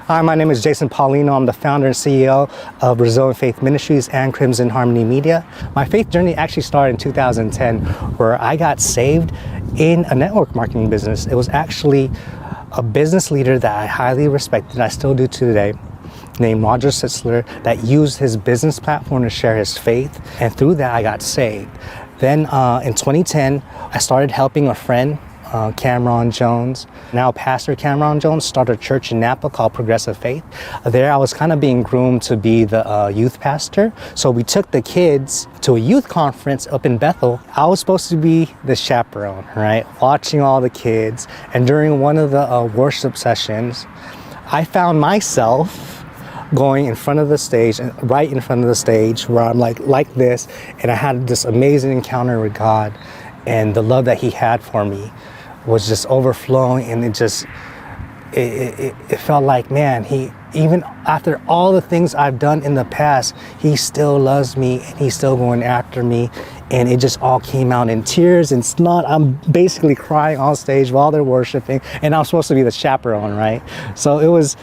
Hi, my name is Jason Paulino. I'm the founder and CEO of Resilient Faith Ministries and Crimson Harmony Media. My faith journey actually started in 2010, where I got saved in a network marketing business. It was actually a business leader that I highly respected, I still do today, named Roger Sitzler, that used his business platform to share his faith, and through that I got saved. Then in 2010, I started helping a friend, Cameron Jones, now Pastor Cameron Jones, started a church in Napa called Progressive Faith. There I was kind of being groomed to be the youth pastor. So we took the kids to a youth conference up in Bethel. I was supposed to be the chaperone, right? Watching all the kids. And during one of the worship sessions, I found myself going in front of the stage, right in front of the stage, where I'm like this, and I had this amazing encounter with God, and the love that He had for me was just overflowing, and it felt like, man, He, even after all the things I've done in the past, He still loves me, and He's still going after me. And it just all came out in tears and snot. I'm basically crying on stage while they're worshiping, and I'm supposed to be the chaperone, right? So it was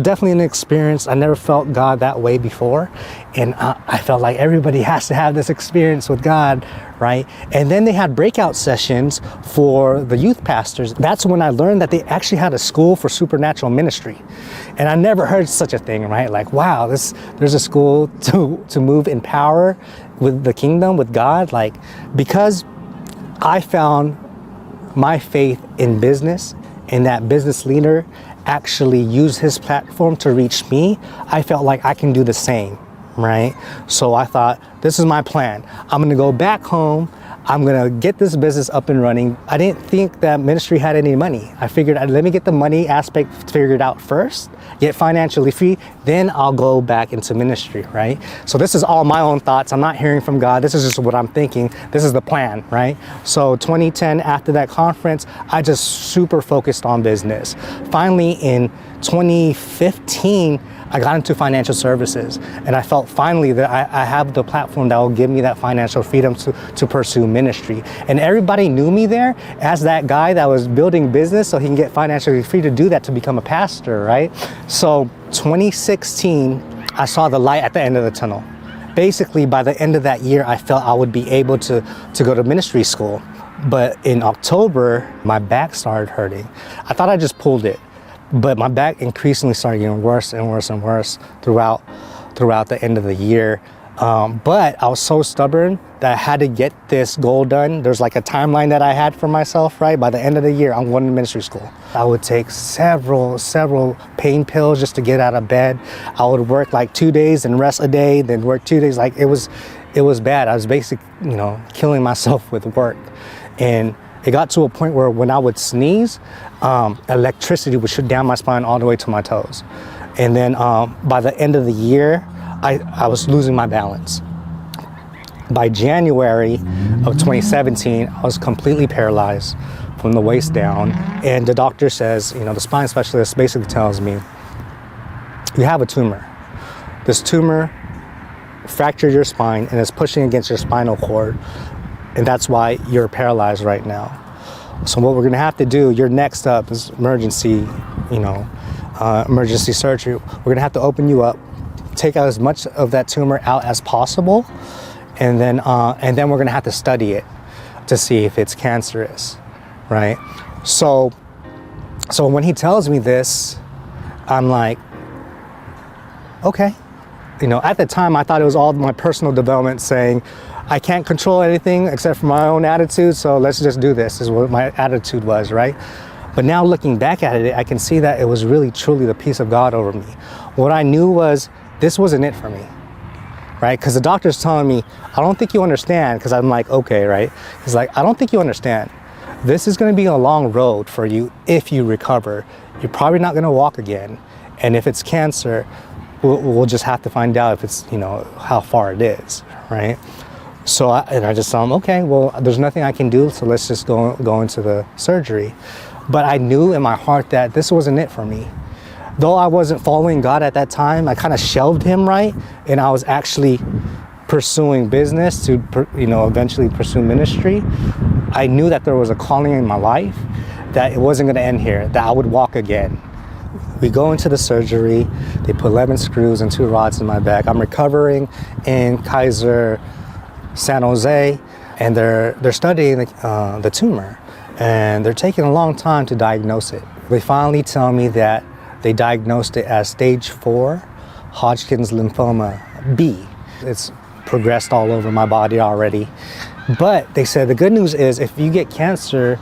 definitely an experience. I never felt God that way before, and I felt like everybody has to have this experience with God, right? And then they had breakout sessions for the youth pastors. That's when I learned that they actually had a school for supernatural ministry, and I never heard such a thing, right? Like, wow, there's a school to move in power with the kingdom, with God, like, because I found my faith in business, and that business leader actually used his platform to reach me. I felt like I can do the same, right? So I thought, this is my plan. I'm gonna go back home. I'm gonna get this business up and running. I didn't think that ministry had any money. I figured, let me get the money aspect figured out first, get financially free, then I'll go back into ministry, right? So this is all my own thoughts. I'm not hearing from God. This is just what I'm thinking. This is the plan, right? So 2010, after that conference, I just super focused on business. Finally, in 2015, I got into financial services, and I felt finally that I have the platform that will give me that financial freedom to pursue ministry. And everybody knew me there as that guy that was building business so he can get financially free to do that, to become a pastor, right? So 2016, I saw the light at the end of the tunnel. Basically, by the end of that year, I felt I would be able to go to ministry school. But in October, my back started hurting. I thought I just pulled it, but my back increasingly started getting worse and worse and worse throughout the end of the year. But I was so stubborn that I had to get this goal done. There's like a timeline that I had for myself, right? By the end of the year, I'm going to ministry school. I would take several pain pills just to get out of bed. I would work like 2 days and rest a day, then work 2 days. Like it was bad. I was basically, killing myself with work. And it got to a point where when I would sneeze, electricity would shoot down my spine all the way to my toes. And then by the end of the year, I was losing my balance. By January of 2017, I was completely paralyzed from the waist down. And the doctor says, the spine specialist basically tells me, you have a tumor. This tumor fractured your spine and is pushing against your spinal cord. And that's why you're paralyzed right now. So what we're gonna have to do, your next up is emergency surgery. We're gonna have to open you up, take out as much of that tumor out as possible, and then we're gonna have to study it to see if it's cancerous, right? So when he tells me this, I'm like, okay. At the time, I thought it was all my personal development saying, I can't control anything except for my own attitude, so let's just do this, is what my attitude was, right? But now looking back at it, I can see that it was really, truly the peace of God over me. What I knew was, this wasn't it for me, right? Because the doctor's telling me, I don't think you understand, because I'm like, okay, right? He's like, I don't think you understand. This is gonna be a long road for you if you recover. You're probably not gonna walk again. And if it's cancer, we'll just have to find out if it's, how far it is, right? So I just told him, okay, well, there's nothing I can do, so let's just go into the surgery. But I knew in my heart that this wasn't it for me. Though I wasn't following God at that time, I kind of shelved Him, right? And I was actually pursuing business to, eventually pursue ministry. I knew that there was a calling in my life, that it wasn't going to end here, that I would walk again. We go into the surgery. They put 11 screws and 2 rods in my back. I'm recovering in Kaiser, San Jose, and they're studying the tumor, and they're taking a long time to diagnose it. They finally tell me that they diagnosed it as stage 4 Hodgkin's lymphoma B. It's progressed all over my body already. But they said the good news is if you get cancer,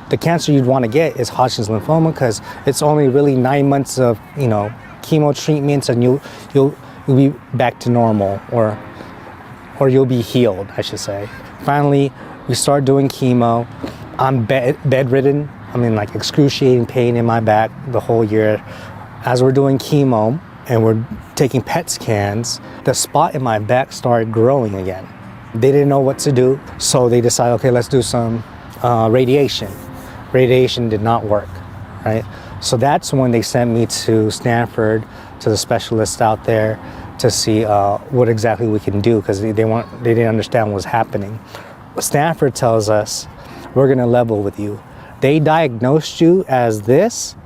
the cancer you'd want to get is Hodgkin's lymphoma, because it's only really 9 months of, chemo treatments, and you'll be back to normal, or you'll be healed, I should say. Finally, we start doing chemo. I'm bedridden. I'm in like excruciating pain in my back the whole year. As we're doing chemo and we're taking PET scans, the spot in my back started growing again. They didn't know what to do, so they decided, okay, let's do some radiation. Radiation did not work, right? So that's when they sent me to Stanford, to the specialists out there, to see what exactly we can do, because they didn't understand what was happening. Stanford tells us, we're gonna level with you. They diagnosed you as this,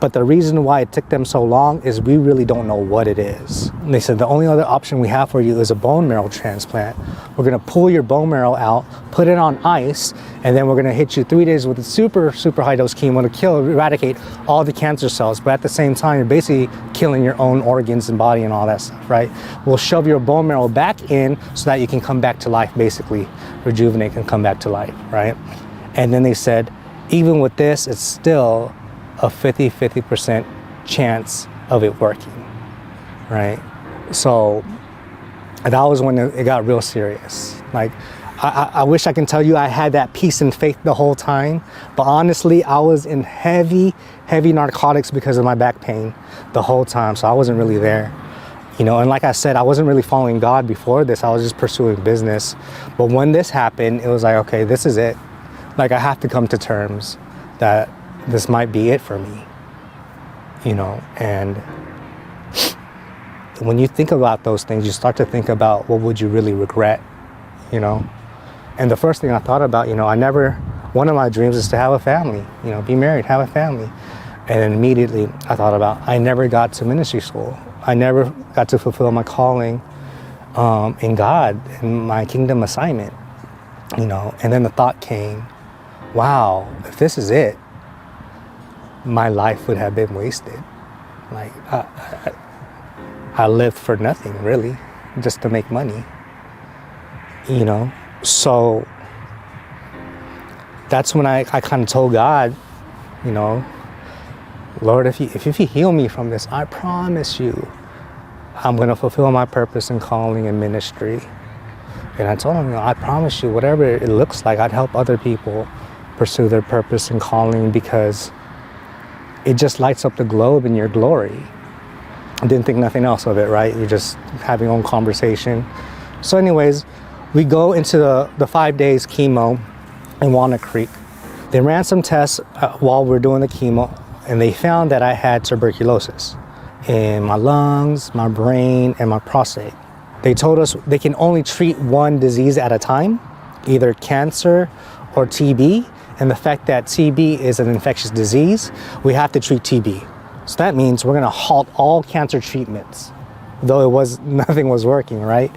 but the reason why it took them so long is we really don't know what it is. And they said the only other option we have for you is a bone marrow transplant. We're gonna pull your bone marrow out, put it on ice, and then we're gonna hit you 3 days with a super high dose chemo to eradicate all the cancer cells. But at the same time, you're basically killing your own organs and body and all that stuff, right? We'll shove your bone marrow back in so that you can come back to life, basically rejuvenate and come back to life, right? And then they said, even with this, it's still a 50% chance of it working, right? So that was when it got real serious. Like, I wish I can tell you I had that peace and faith the whole time, but honestly, I was in heavy narcotics because of my back pain the whole time, so I wasn't really there. And like I said, I wasn't really following God before this. I was just pursuing business. But when this happened, it was like, okay, this is it. Like, I have to come to terms that this might be it for me, and when you think about those things, you start to think about what would you really regret, and the first thing I thought about, one of my dreams is to have a family, be married, have a family. And then immediately I thought about, I never got to ministry school. I never got to fulfill my calling in God, in my kingdom assignment, and then the thought came, wow, if this is it, my life would have been wasted. Like, I lived for nothing, really, just to make money, So that's when I kind of told God, Lord, if you heal me from this, I promise you, I'm going to fulfill my purpose and calling in ministry. And I told him, I promise you, whatever it looks like, I'd help other people pursue their purpose and calling, because it just lights up the globe in your glory. I didn't think nothing else of it, right? You're just having your own conversation. So anyways, we go into the 5 days chemo in Walnut Creek. They ran some tests while we're doing the chemo, and they found that I had tuberculosis in my lungs, my brain, and my prostate. They told us they can only treat one disease at a time, either cancer or TB. And the fact that TB is an infectious disease, we have to treat TB. So that means we're gonna halt all cancer treatments, though nothing was working, right?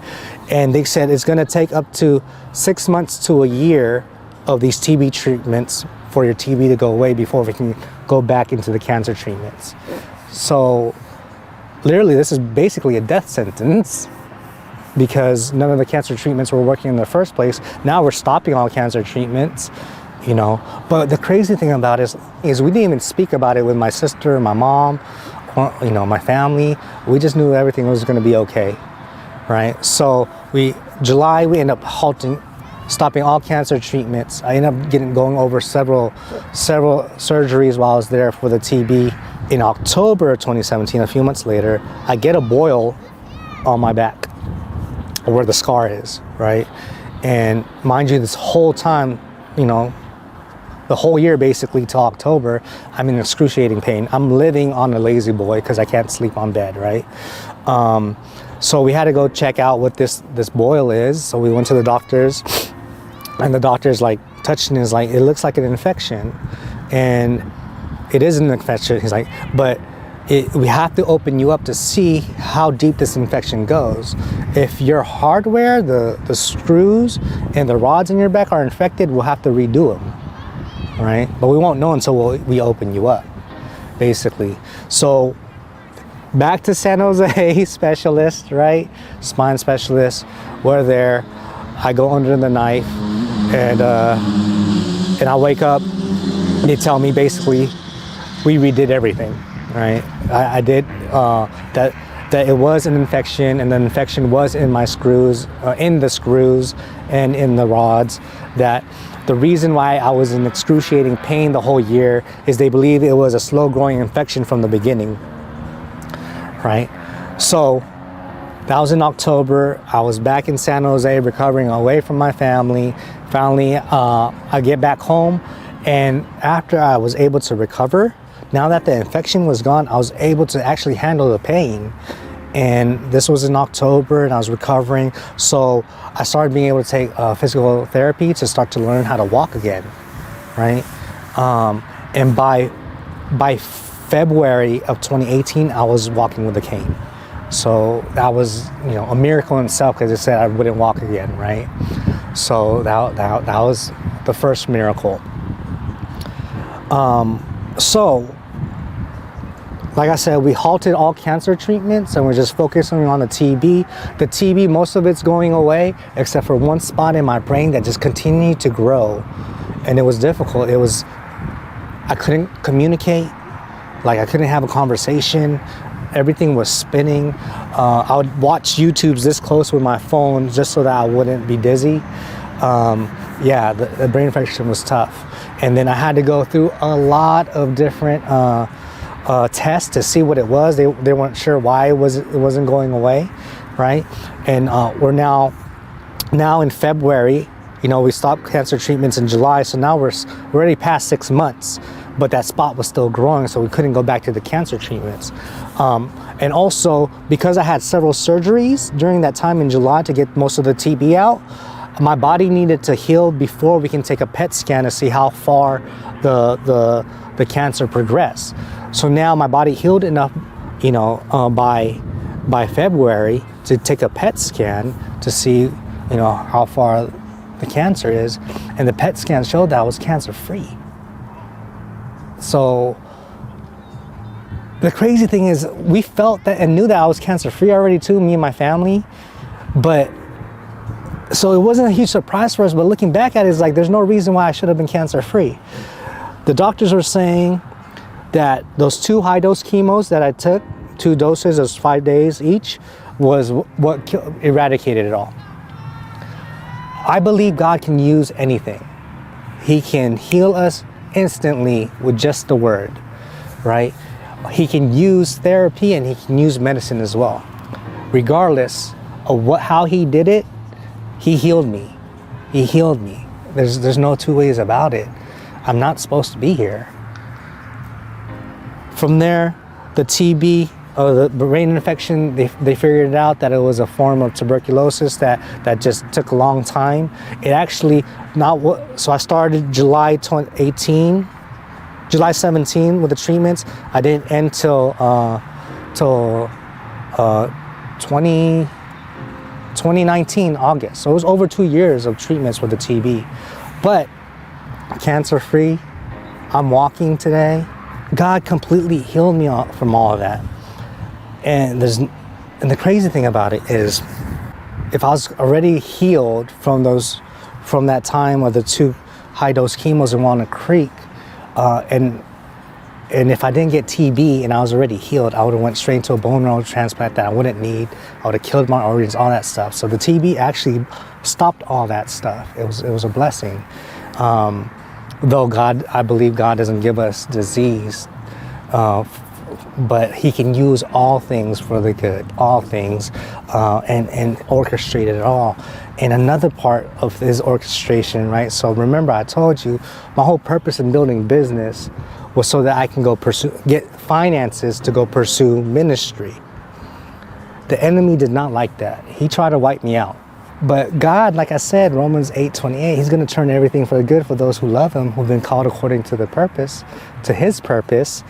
And they said it's gonna take up to 6 months to a year of these TB treatments for your TB to go away before we can go back into the cancer treatments. So literally, this is basically a death sentence, because none of the cancer treatments were working in the first place. Now we're stopping all cancer treatments. But the crazy thing about it is we didn't even speak about it with my sister, my mom, my family. We just knew everything was going to be okay, right? So July, we end up stopping all cancer treatments. I ended up going over several surgeries while I was there for the TB. In October of 2017, a few months later, I get a boil on my back, where the scar is, right? And mind you, this whole time, the whole year basically till October, I'm in excruciating pain. I'm living on a lazy boy because I can't sleep on bed, right? So we had to go check out what this boil is. So we went to the doctors, and the doctor's like touching it looks like an infection, and it is an infection. He's like, but we have to open you up to see how deep this infection goes. If your hardware, the screws and the rods in your back are infected, we'll have to redo them, right? But we won't know until we open you up, basically. So back to San Jose specialist, right? Spine specialist. We're there. I go under the knife, and I wake up. They tell me basically we redid everything, right? I did that it was an infection, and the infection was in my screws, in the screws and in the rods. That the reason why I was in excruciating pain the whole year is they believe it was a slow-growing infection from the beginning, right? So that was in October. I was back in San Jose recovering away from my family. Finally, I get back home, and after I was able to recover, now that the infection was gone, I was able to actually handle the pain. And this was in October, and I was recovering. So I started being able to take physical therapy to start to learn how to walk again, right? And by February of 2018, I was walking with a cane. So that was, a miracle in itself, because it said I wouldn't walk again, right? So that was the first miracle. So, like I said, we halted all cancer treatments, and we're just focusing on the TB. The TB, most of it's going away, except for one spot in my brain that just continued to grow. And it was difficult. I couldn't communicate. Like, I couldn't have a conversation. Everything was spinning. I would watch YouTubes this close with my phone just so that I wouldn't be dizzy. The brain infection was tough. And then I had to go through a lot of different tests to see what it was. They weren't sure why it wasn't going away, right? And we're now in February. We stopped cancer treatments in July, so now we're already past 6 months. But that spot was still growing, so we couldn't go back to the cancer treatments. And also, because I had several surgeries during that time in July to get most of the TB out, my body needed to heal before we can take a PET scan to see how far the cancer progressed. So now my body healed enough, by February to take a PET scan to see, how far the cancer is. And the PET scan showed that I was cancer-free. So the crazy thing is, we felt that and knew that I was cancer-free already too, me and my family. But so it wasn't a huge surprise for us, but looking back at it, it's like there's no reason why I should have been cancer-free. The doctors were saying that those 2 high-dose chemos that I took, 2 doses of 5 days each, was what eradicated it all. I believe God can use anything. He can heal us instantly with just the word, right? He can use therapy, and he can use medicine as well. Regardless of how he did it, he healed me. He healed me. There's no two ways about it. I'm not supposed to be here. From there, the TB, the brain infection, they figured out that it was a form of tuberculosis that just took a long time. It actually so I started July 17 with the treatments. I didn't end till 2019 August. So it was over 2 years of treatments with the TB. But cancer-free, I'm walking today. God completely healed me from all of that. And the crazy thing about it is, if I was already healed from that time of the 2 high-dose chemos in Walnut Creek, and if I didn't get TB and I was already healed, I would have went straight to a bone marrow transplant that I wouldn't need. I would have killed my organs, all that stuff. So the TB actually stopped all that stuff. It was a blessing. Though I believe God doesn't give us disease, but he can use all things for the good, all things, and orchestrate it all. And another part of his orchestration, right? So remember, I told you, my whole purpose in building business was so that I can get finances to go pursue ministry. The enemy did not like that. He tried to wipe me out. But God, like I said, Romans 8:28, he's going to turn everything for the good for those who love him, who've been called according to his purpose.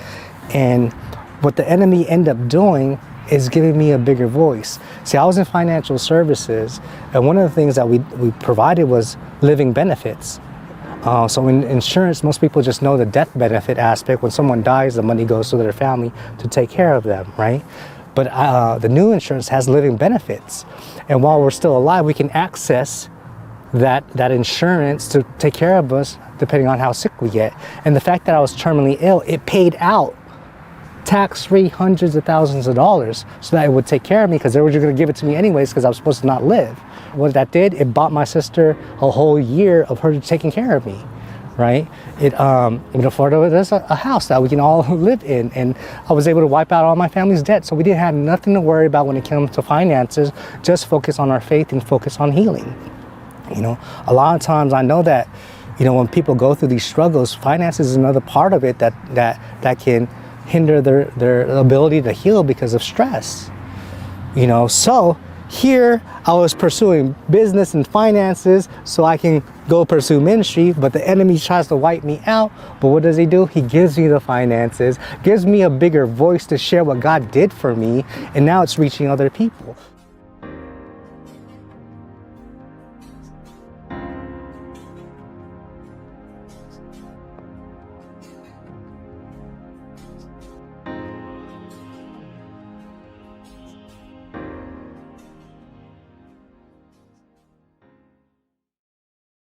And what the enemy ended up doing is giving me a bigger voice. See, I was in financial services, and one of the things that we provided was living benefits. So in insurance, most people just know the death benefit aspect. When someone dies, the money goes to their family to take care of them, right? But the new insurance has living benefits. And while we're still alive, we can access that insurance to take care of us depending on how sick we get. And the fact that I was terminally ill, it paid out tax-free hundreds of thousands of dollars so that it would take care of me, because they were just going to give it to me anyways because I was supposed to not live. What that did, it bought my sister a whole year of her taking care of me, right? It afforded us a house that we can all live in, and I was able to wipe out all my family's debt, so we didn't have nothing to worry about when it comes to finances. Just focus on our faith and focus on healing. You know, a lot of times I know that, you know, when people go through these struggles, finances is another part of it that can hinder their ability to heal because of stress. You know, so here I was pursuing business and finances so I can go pursue ministry, but the enemy tries to wipe me out. But what does he do? He gives me the finances, gives me a bigger voice to share what God did for me, and now it's reaching other people.